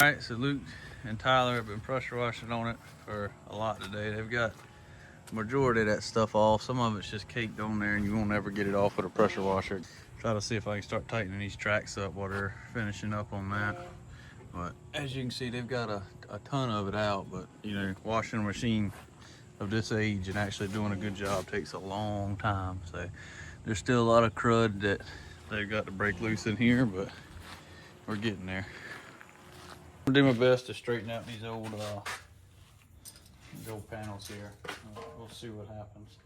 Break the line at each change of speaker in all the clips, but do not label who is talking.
Alright, so Luke and Tyler have been pressure washing on it for a lot today. They've got the majority of that stuff off. Some of it's just caked on there and you won't ever get it off with a pressure washer. Try to see if I can start tightening these tracks up while they're finishing up on that. But as you can see, they've got a ton of it out, but you know, washing a machine of this age and actually doing a good job takes a long time. So there's still a lot of crud that they've got to break loose in here, but we're getting there. I'm gonna do my best to straighten out these old panels here. We'll see what happens.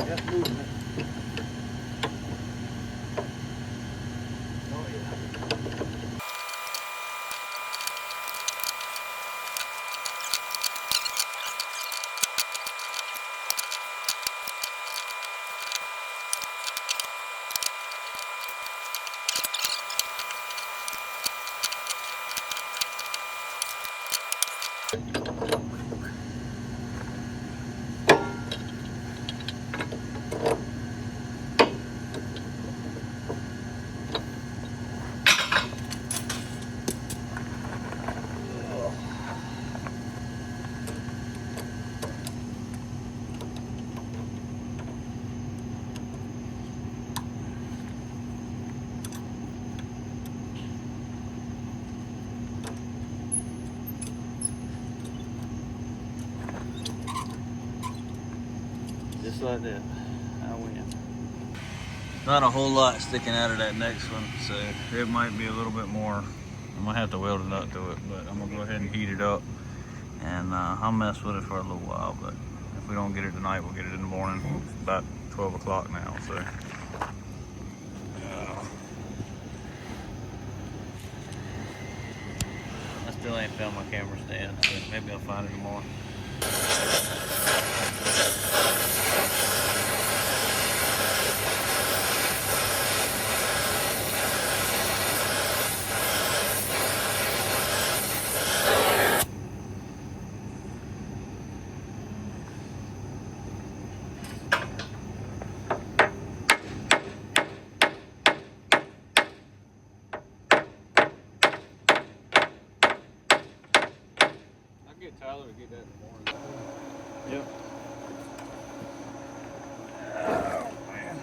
That's moving it. Oh yeah. Just like that, I win. Not a whole lot sticking out of that next one, so it might be a little bit more. I might have to weld it up to it, but I'm gonna go ahead and heat it up, and I'll mess with it for a little while. But if we don't get it tonight, we'll get it in the morning. It's about 12 o'clock now, so. I still ain't found my camera stand, so maybe I'll find it tomorrow. Tyler to get that in the morning. Yep. Oh, man.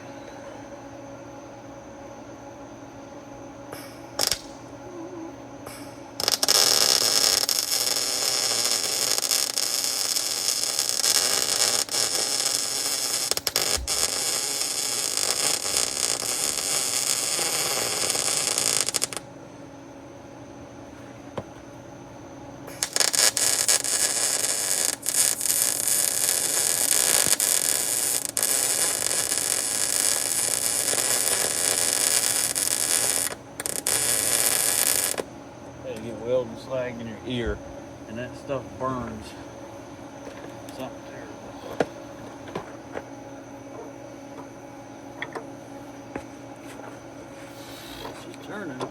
You get welding slag in your ear, and that stuff burns. Something terrible. She's turning.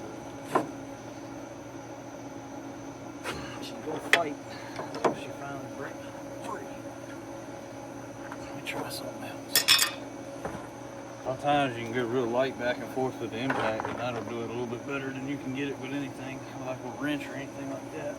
She's gonna fight until she finally breaks free. Let me try something else. Sometimes you can get real light back and forth with the impact, and that'll do it a little bit better than you can get it with anything, like a wrench or anything like that.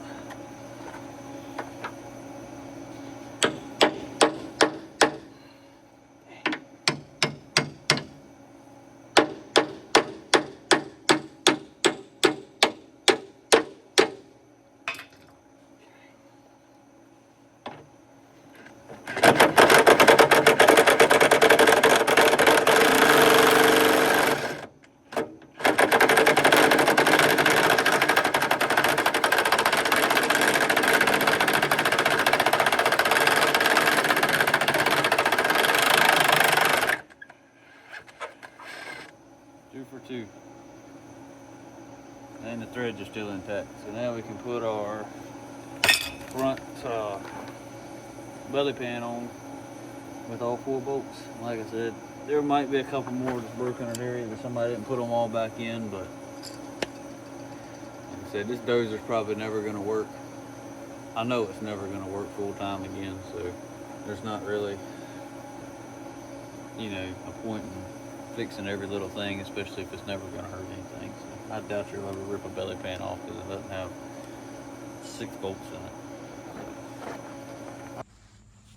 For 2. And the threads are still intact. So now we can put our front belly pan on with all 4 bolts. Like I said, there might be a couple more that's broken in area that somebody didn't put them all back in, but like I said, this dozer's probably never going to work. I know it's never going to work full time again, so there's not really, you know, a point in fixing every little thing, especially if it's never going to hurt anything. So I doubt you'll ever rip a belly pan off because it doesn't have 6 bolts in it.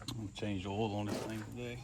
I'm going to change the oil on this thing today.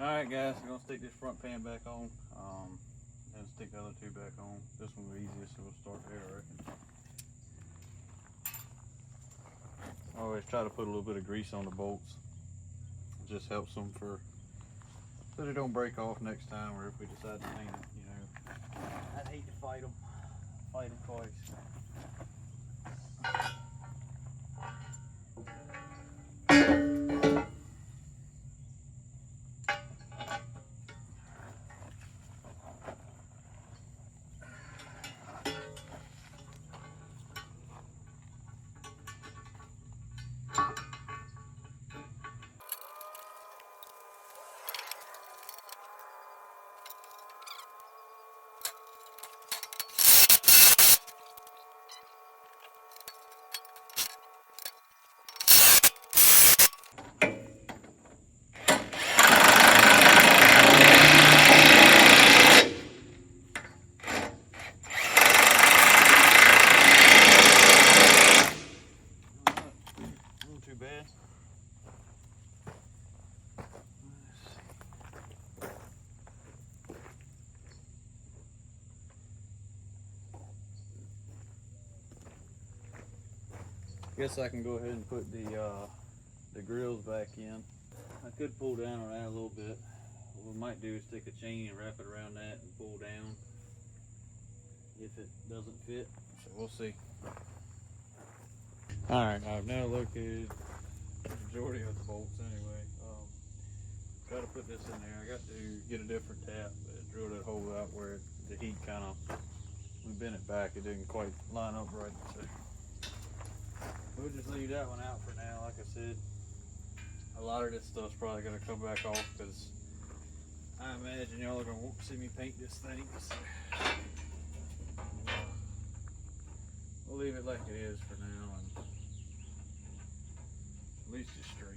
Alright guys, we're going to stick this front pan back on, and stick the other 2 back on. This one will be easiest, so we'll start there, I reckon. I always try to put a little bit of grease on the bolts. It just helps them so they don't break off next time, or if we decide to paint it, you know. I'd hate to fight them twice. Guess I can go ahead and put the grills back in. I could pull down on that a little bit. What we might do is take a chain and wrap it around that and pull down if it doesn't fit. So we'll see. Alright, I've now located the majority of the bolts anyway. Try to put this in there. I got to get a different tap, but it drilled that hole out where the heat kind of, we bent it back, it didn't quite line up right. So we'll just leave that one out for now. Like I said, a lot of this stuff's probably going to come back off because I imagine y'all are going to want to see me paint this thing. So we'll leave it like it is for now, and at least it's straight.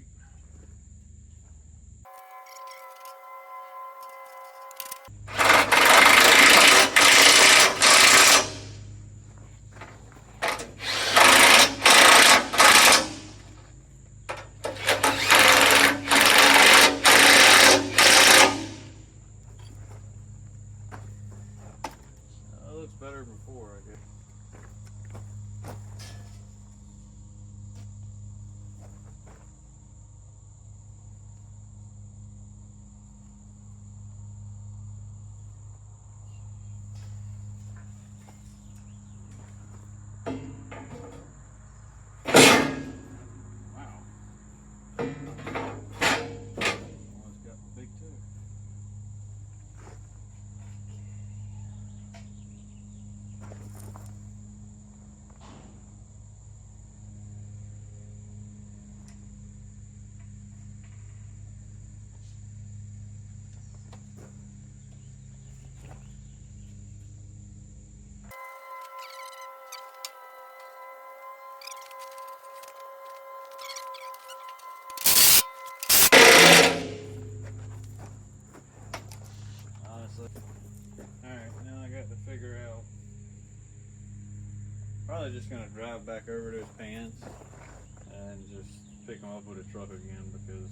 Looks better than before, I guess. Alright, now I got to figure out, probably just going to drive back over those pans and just pick them up with a truck again, because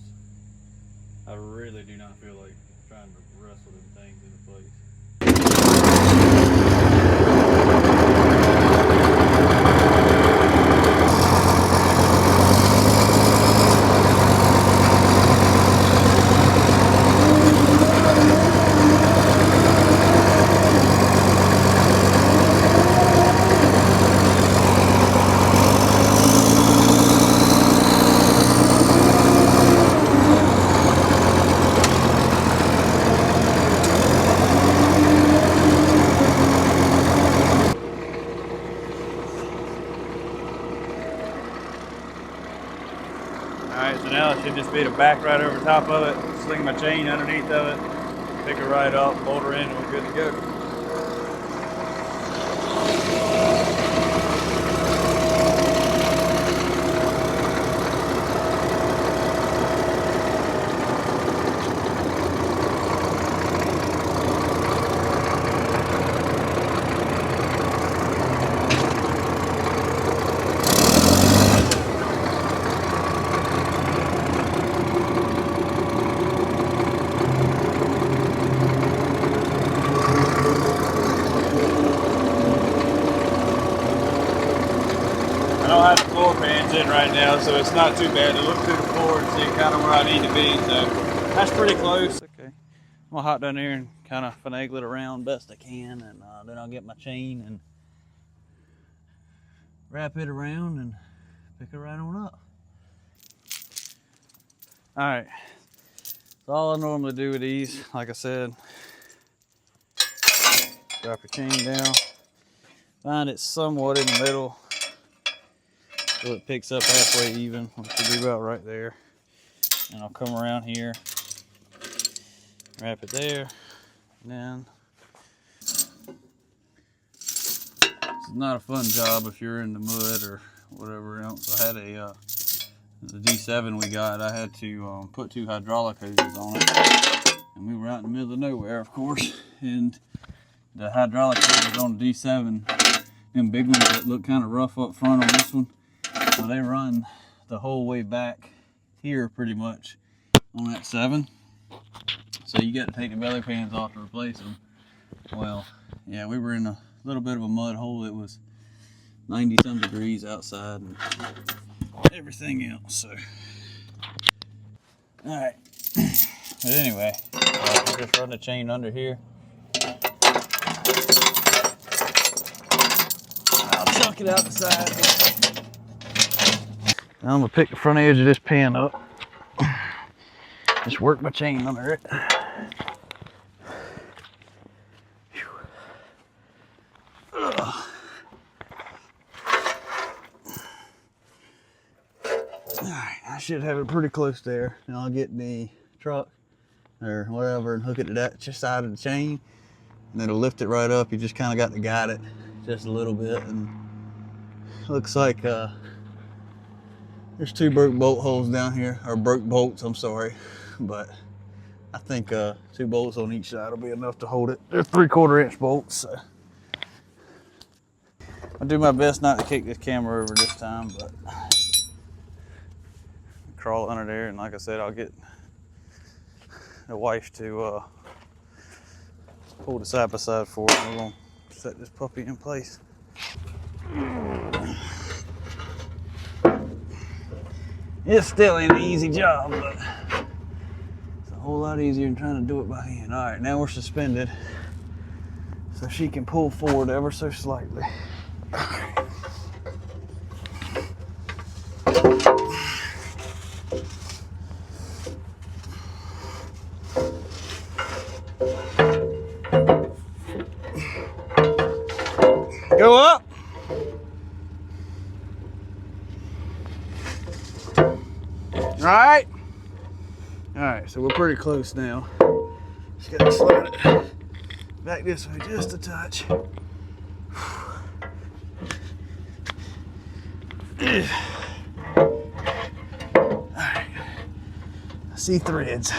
I really do not feel like trying to wrestle them things into place. Alright, so now it should just be the back right over top of it, sling my chain underneath of it, pick it right up, bolt her in, and we're good to go. I don't have the floor pans in right now, so it's not too bad to look through the floor and see kind of where I need to be. So that's pretty close. Okay, I'm gonna hop down there and kind of finagle it around best I can, and then I'll get my chain and wrap it around and pick it right on up. All right, so all I normally do with these, like I said, drop your chain down, find it somewhat in the middle, so it picks up halfway even, which should be about right there. And I'll come around here, wrap it there, and then it's not a fun job if you're in the mud or whatever else. I had the D7 we got, I had to put 2 hydraulic hoses on it, and we were out in the middle of nowhere, of course, and the hydraulic hoses on the D7, them big ones that look kind of rough up front on this one, so they run the whole way back here pretty much on that 7. So you got to take the belly pans off to replace them. Well, yeah, we were in a little bit of a mud hole. It was 90 some degrees outside and everything else. So, all right. But anyway, just run the chain under here. I'll chuck it out the side. Now I'm gonna pick the front edge of this pan up. Just work my chain under it. Alright, I should have it pretty close there. Now I'll get the truck or whatever and hook it to that just side of the chain, and it'll lift it right up. You just kind of got to guide it just a little bit, and it looks like there's 2 broke bolt holes down here, or broke bolts, I'm sorry, but I think 2 bolts on each side will be enough to hold it. They're 3/4 inch bolts. So. I'll do my best not to kick this camera over this time, but crawl under there, and like I said, I'll get the wife to hold it side by side for it. We're gonna set this puppy in place. It still ain't an easy job, but it's a whole lot easier than trying to do it by hand. All right, now we're suspended, so she can pull forward ever so slightly. Go up. All right. All right, so we're pretty close now. Just gotta slide it back this way just a touch. All right. I see threads.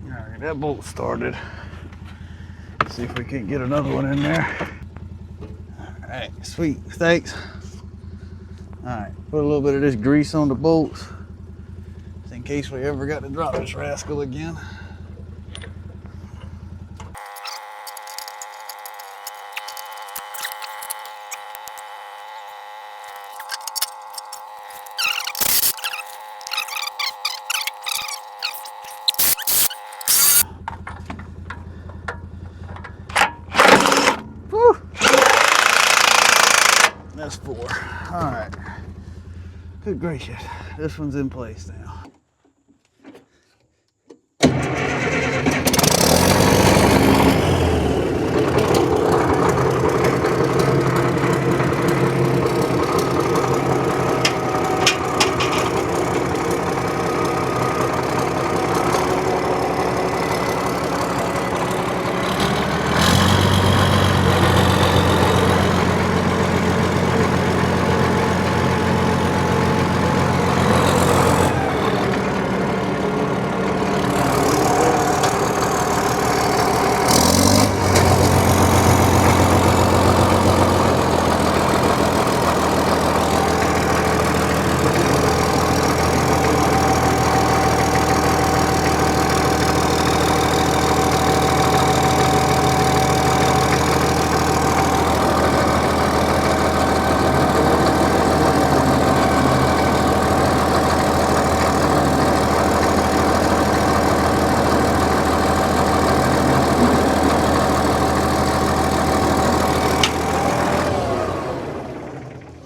Alright, that bolt started. Let's see if we can get another one in there. Alright, sweet, thanks. Alright, put a little bit of this grease on the bolts, just in case we ever got to drop this rascal again. That's 4. All right. Good gracious. This one's in place now.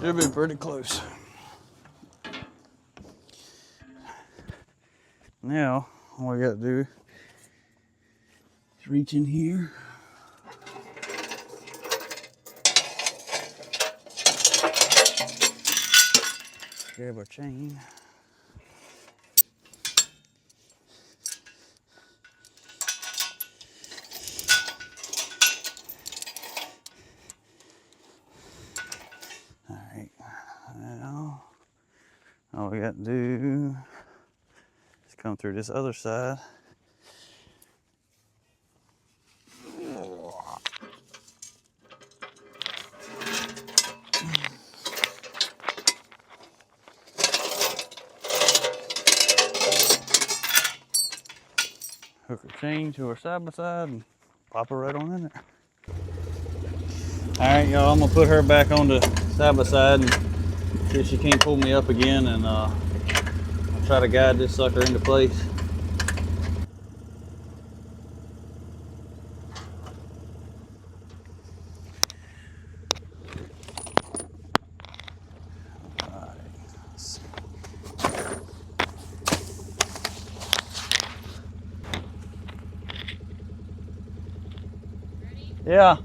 Should be pretty close. Now, all we got to do is reach in here. Grab our chain. All right, now all we got to do is come through this other side. Hook her chain to her side by side and pop her right on in there. All right, y'all, I'm gonna put her back on the side by side and see if she can't pull me up again, and I'll try to guide this sucker into place. Yeah.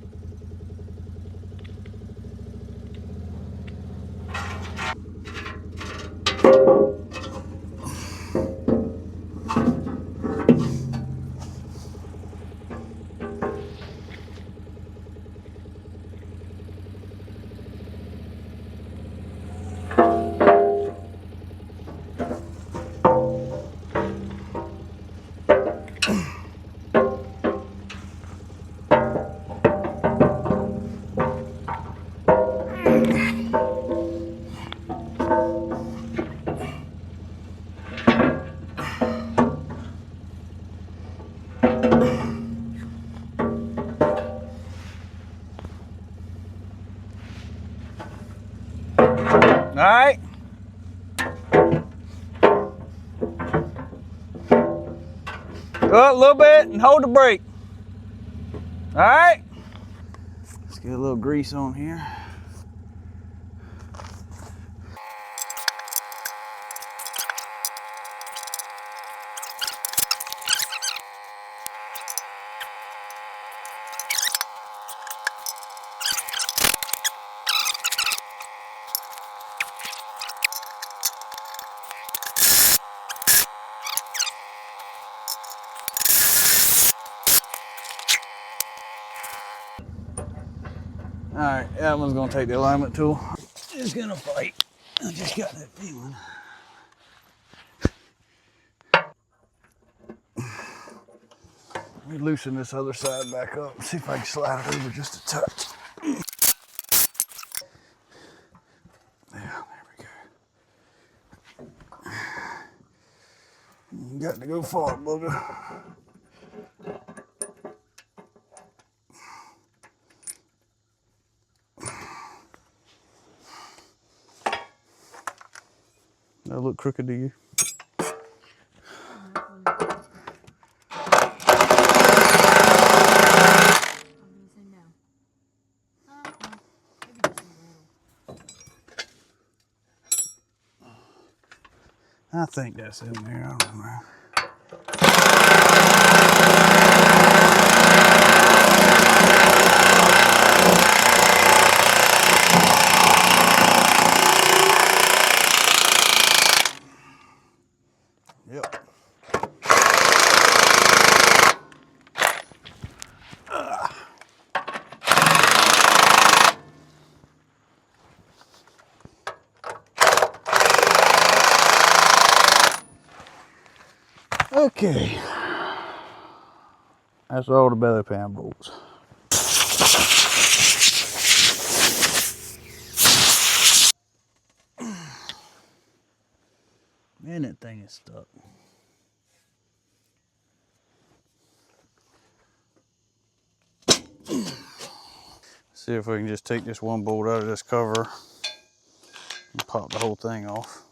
All right. Go up a little bit and hold the brake. All right. Let's get a little grease on here. All right, that one's gonna take the alignment tool. It's gonna fight. I just got that feeling. Let me loosen this other side back up. See if I can slide it over just a touch. Yeah, there we go. You got to go far, bugger. That look crooked to you? I think that's in there. I don't know. Yep. Okay. That's all the belly pan bolts. Man, that thing is stuck. See if we can just take this one bolt out of this cover and pop the whole thing off.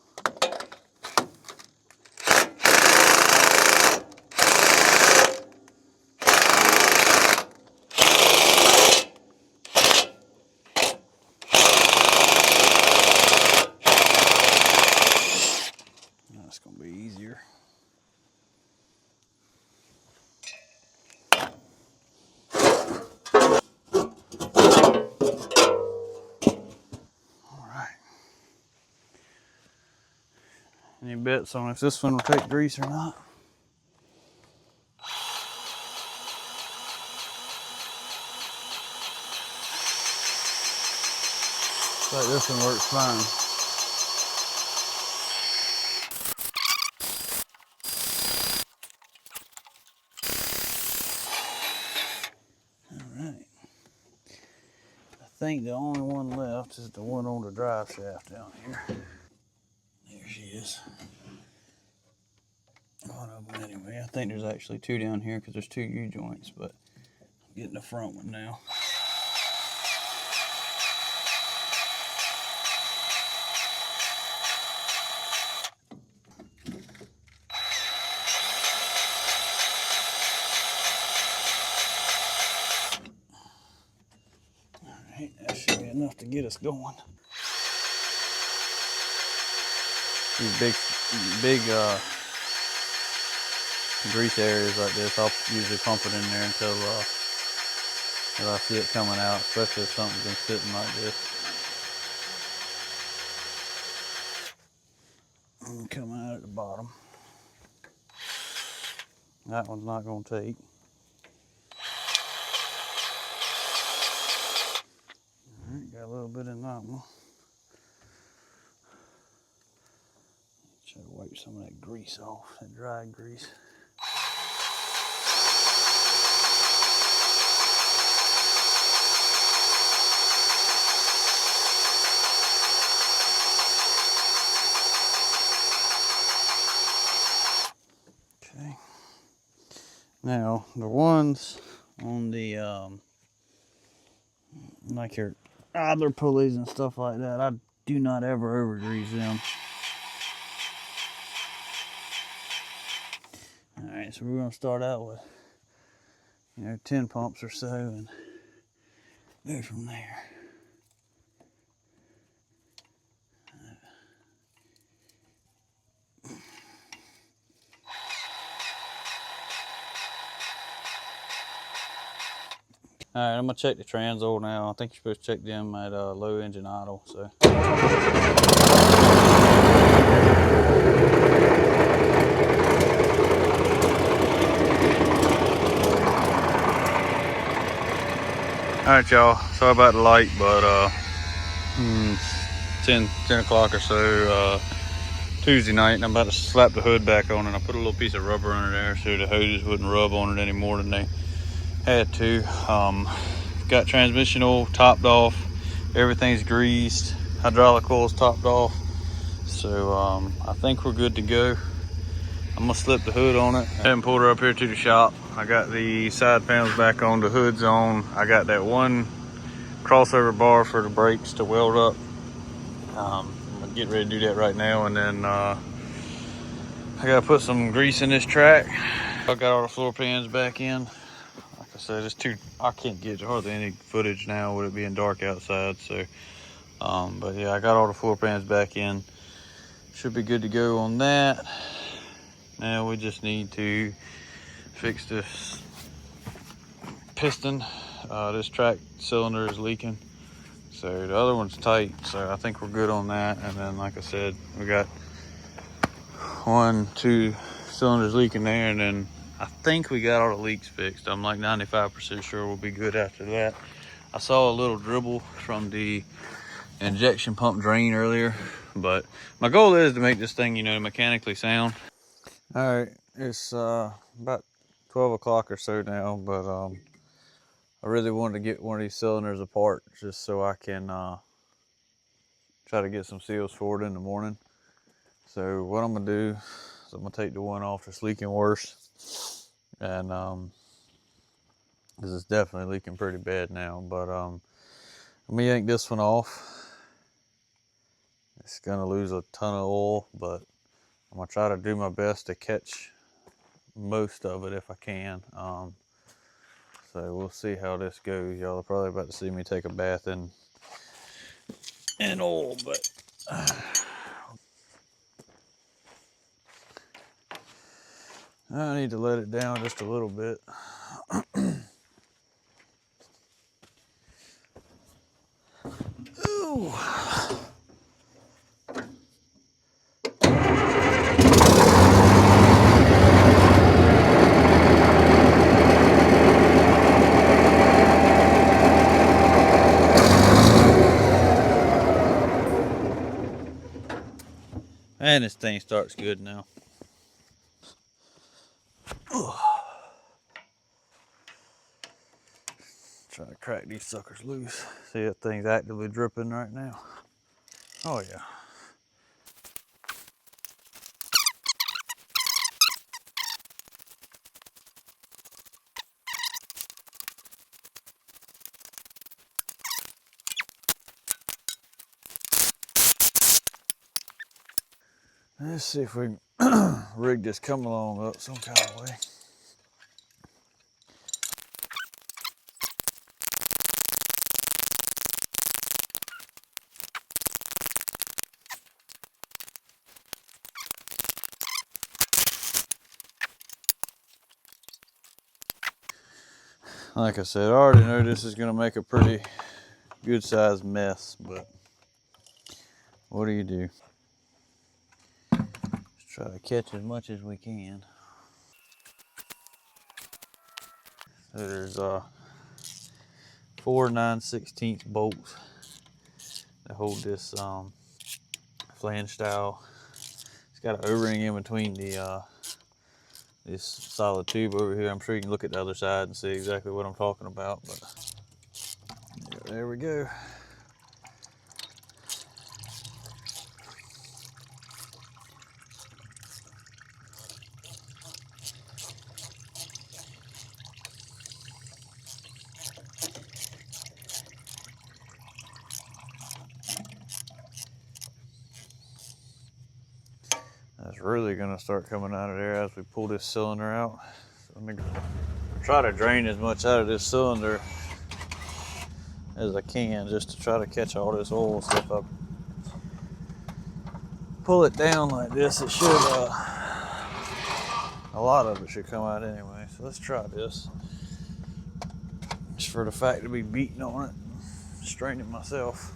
That's gonna be easier. All right. Any bets on if this one will take grease or not? Looks like this one works fine. All right. I think the only one left is the one on the drive shaft down here. There she is. Auto. of them anyway. I think there's actually 2 down here because there's 2 U-joints, but I'm getting the front one now. Alright, that should be enough to get us going. These big grease areas like this, I'll usually pump it in there until I see it coming out, especially if something's been sitting like this. And come out at the bottom. That one's not going to take. Alright, got a little bit in that one. Try to wipe some of that grease off, that dried grease. Okay. Now, the ones on the, like your idler pulleys and stuff like that, I do not ever over grease them. Alright, so we're going to start out with, 10 pumps or so and go from there. Alright, I'm going to check the trans oil now. I think you're supposed to check them at low engine idle. So. Alright y'all, sorry about the light, but 10 o'clock or so Tuesday night, and I'm about to slap the hood back on, and I put a little piece of rubber under there so the hoses wouldn't rub on it any more than they had to. Got transmission oil topped off, everything's greased, hydraulic oil's topped off, so I think we're good to go. I'm gonna slip the hood on it. I haven't pulled her up here to the shop. I got the side panels back on, the hood's on. I got that one crossover bar for the brakes to weld up. I'm gonna get ready to do that right now, and then I gotta put some grease in this track. I got all the floor pans back in. Like I said, it's too, I can't get hardly any footage now with it being dark outside, so but yeah, I got all the floor pans back in. Should be good to go on that. Now we just need to fix this piston. This track cylinder is leaking, so the other one's tight, so I think we're good on that. And then, like I said, we got 1, 2 cylinders leaking there, and then I think we got all the leaks fixed. I'm like 95% sure we'll be good after that. I saw a little dribble from the injection pump drain earlier, but my goal is to make this thing, mechanically sound. All right, it's about 12 o'clock or so now, but I really wanted to get one of these cylinders apart just so I can try to get some seals for it in the morning. So what I'm gonna do is I'm gonna take the one off that's leaking worse, and this is definitely leaking pretty bad now, but let me yank this one off. It's gonna lose a ton of oil, but I'm gonna try to do my best to catch most of it if I can. So we'll see how this goes. Y'all are probably about to see me take a bath in oil, but I need to let it down just a little bit. Ooh. And this thing starts good now. Trying to crack these suckers loose. See, that thing's actively dripping right now. Oh yeah. Let's see if we can rig this come along up some kind of way. Like I said, I already know this is going to make a pretty good sized mess, but what do you do? Just try to catch as much as we can. So there's 4 9/16 bolts that hold this flange style. It's got an O-ring in between the this solid tube over here. I'm sure you can look at the other side and see exactly what I'm talking about, but there we go. That's really going to start coming out of there as we pull this cylinder out. So let me try to drain as much out of this cylinder as I can, just to try to catch all this oil. So if I pull it down like this, it should, a lot of it should come out anyway. So let's try this. Just for the fact to be beating on it, straining myself.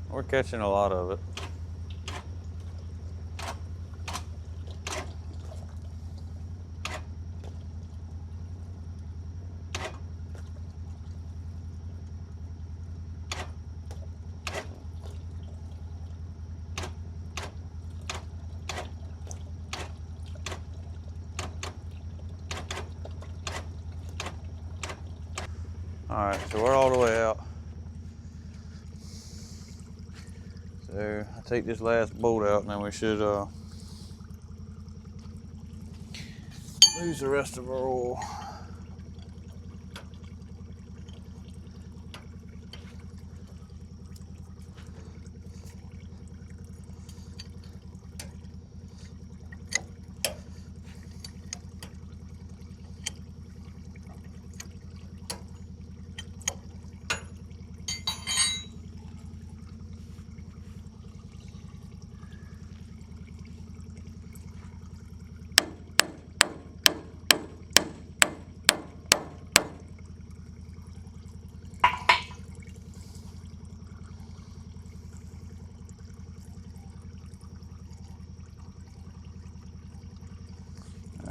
We're catching a lot of it. All right, so we're all the way out. So I take this last bolt out, and then we should lose the rest of our oil.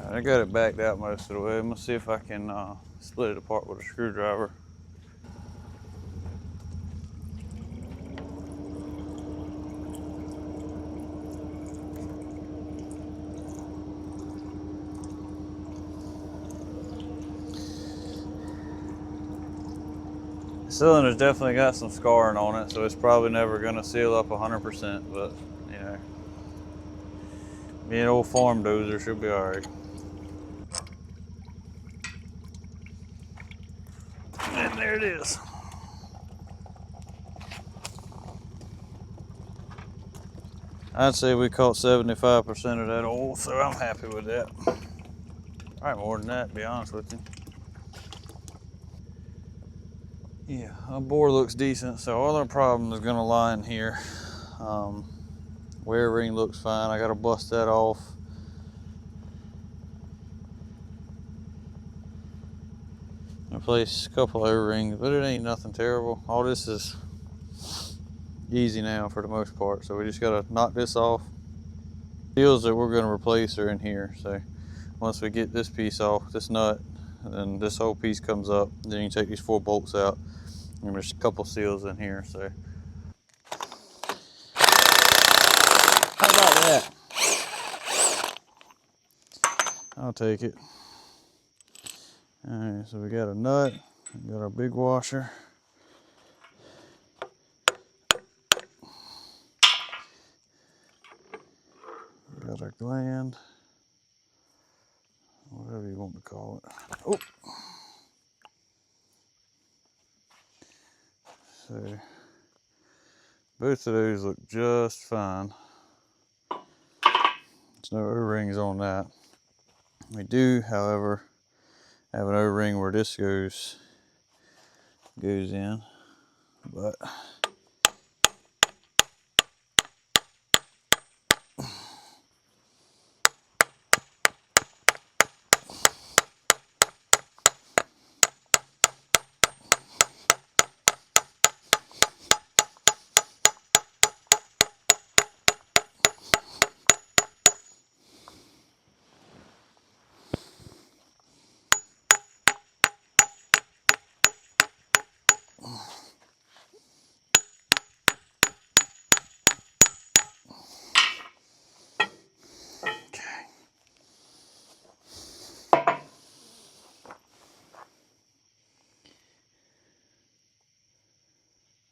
I got it backed out most of the way. I'm gonna see if I can split it apart with a screwdriver. The cylinder's definitely got some scarring on it, so it's probably never gonna seal up 100%, but you know, being an old farm dozer should be all right. And there it is. I'd say we caught 75% of that oil, so I'm happy with that. Probably more than that, to be honest with you. Yeah, our bore looks decent, so all our problem is gonna lie in here. Wear ring looks fine. I gotta bust that off. Replace a couple O-rings, but it ain't nothing terrible. All this is easy now for the most part, so we just gotta knock this off. Seals that we're gonna replace are in here, so once we get this piece off, this nut, and this whole piece comes up, then you take these 4 bolts out, and there's a couple seals in here. So how about that? I'll take it. All right, so we got a nut, we got our big washer. We got our gland, whatever you want to call it. Oh. So both of those look just fine. There's no O-rings on that. We do, however, have an O-ring where this goes in, but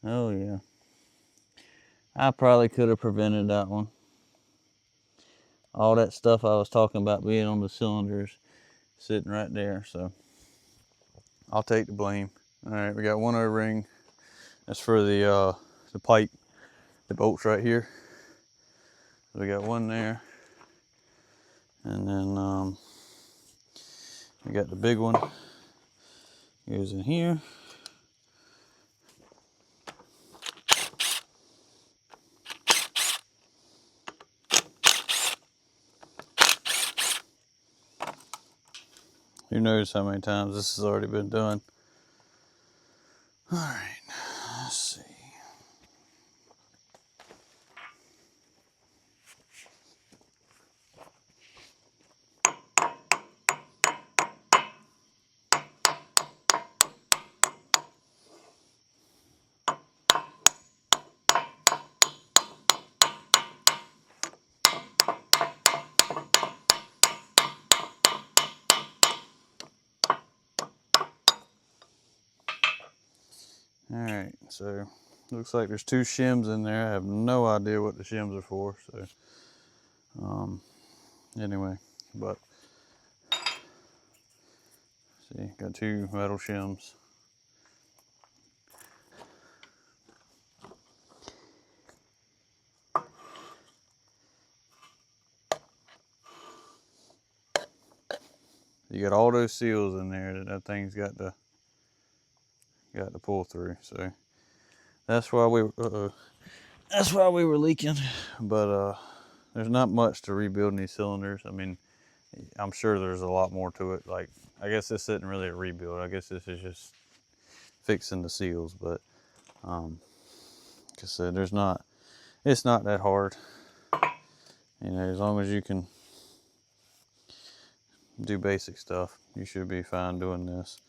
oh yeah, I probably could have prevented that one. All that stuff I was talking about being on the cylinders sitting right there, so I'll take the blame. All right, we got one O-ring. That's for the pipe that bolts right here. We got one there, and then we got the big one. Goes in here. Who knows how many times this has already been done. All right, let's see. All right, so looks like there's 2 shims in there. I have no idea what the shims are for, so anyway, but see, got 2 metal shims. You got all those seals in there that thing's got to pull through. So that's why we were leaking. But there's not much to rebuilding these cylinders. I mean, I'm sure there's a lot more to it. Like, I guess this isn't really a rebuild. I guess this is just fixing the seals. But like I said, it's not that hard. You know, as long as you can do basic stuff, you should be fine doing this.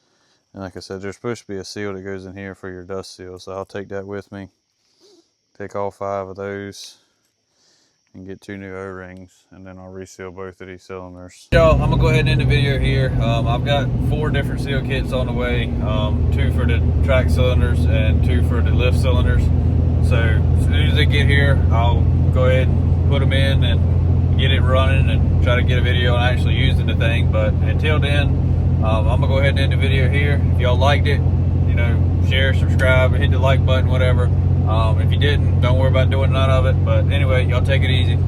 And like I said, there's supposed to be a seal that goes in here for your dust seal, so I'll take that with me. Take all 5 of those and get 2 new O-rings, and then I'll reseal both of these cylinders. Y'all, I'm gonna go ahead and end the video here. I've got 4 different seal kits on the way, 2 for the track cylinders and 2 for the lift cylinders. So as soon as they get here, I'll go ahead and put them in and get it running and try to get a video on actually using the thing. But until then, I'm gonna go ahead and end the video here. If y'all liked it, you know, share, subscribe, hit the like button, whatever. If you didn't, don't worry about doing none of it. But anyway, y'all take it easy.